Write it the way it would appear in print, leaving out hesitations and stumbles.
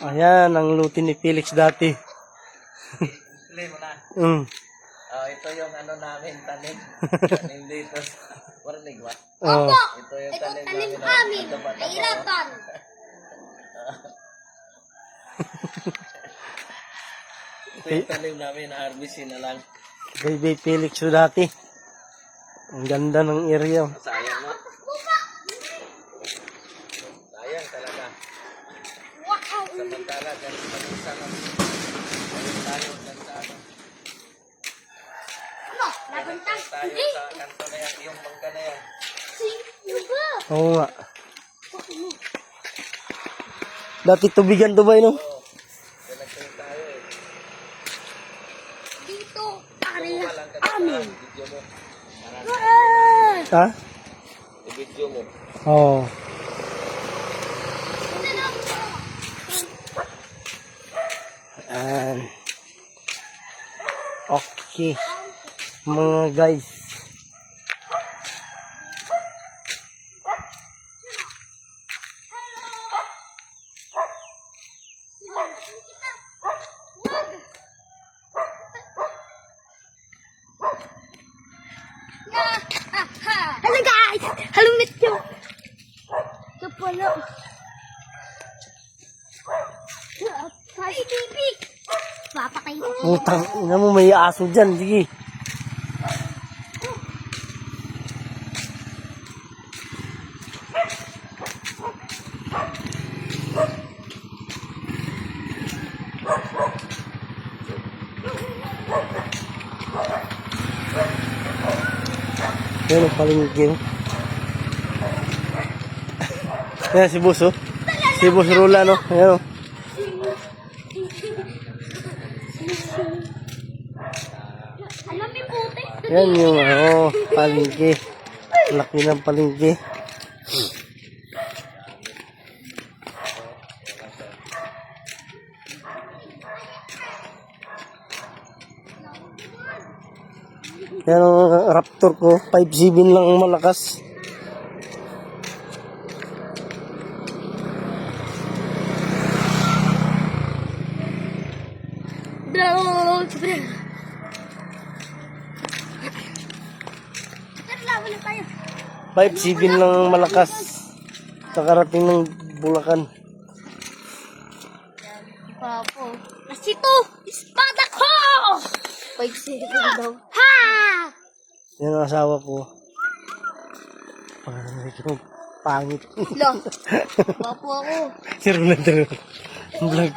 Ayan, ang luti ni Felix dati. Play mo na. Ito yung ano namin, tanim. Tanim dito. Marinig ba? Oh. Ito yung tanim namin. Kahirapan. Ito yung tanim namin, harvestin na lang. Baby Felix so dati. Ang ganda ng area. Sayang mo. Sayang talaga. Samantala, ganun pa rin sana. Ayun tayo, nagsano. Nabantang. Tayo sa kanto na yan, yung bangka na yan. Oo nga. Dati tubigan to ba no? Kaya nagsayin tayo eh. Dito. Kumuha lang ka na video mo. Ha? I-video mo. Oo. Ayan. Okay. Mga guys. Hello guys! Hello Mityo! Ito po na. Ay, baby! Papatay ko. Putang ina mo, may aso dyan. Sige. Yan ang palinggi. Yan si Boss oh. Si Boss Rula no. Ayan oh. Alam mo puti? Yan yung palinggi. Laki ng palinggi. Yan ang Raptor ko. 5.7 lang ang malakas. Bro! Laban na tayo. 5.7 lang ang malakas. Sa karating ng Bulacan. Papo. Kasi to! Espada ko! 5 daw. Ha! Yan ang asawa ko. Parang pangit. Lo. Papo ako. Si Rolando. Vlog.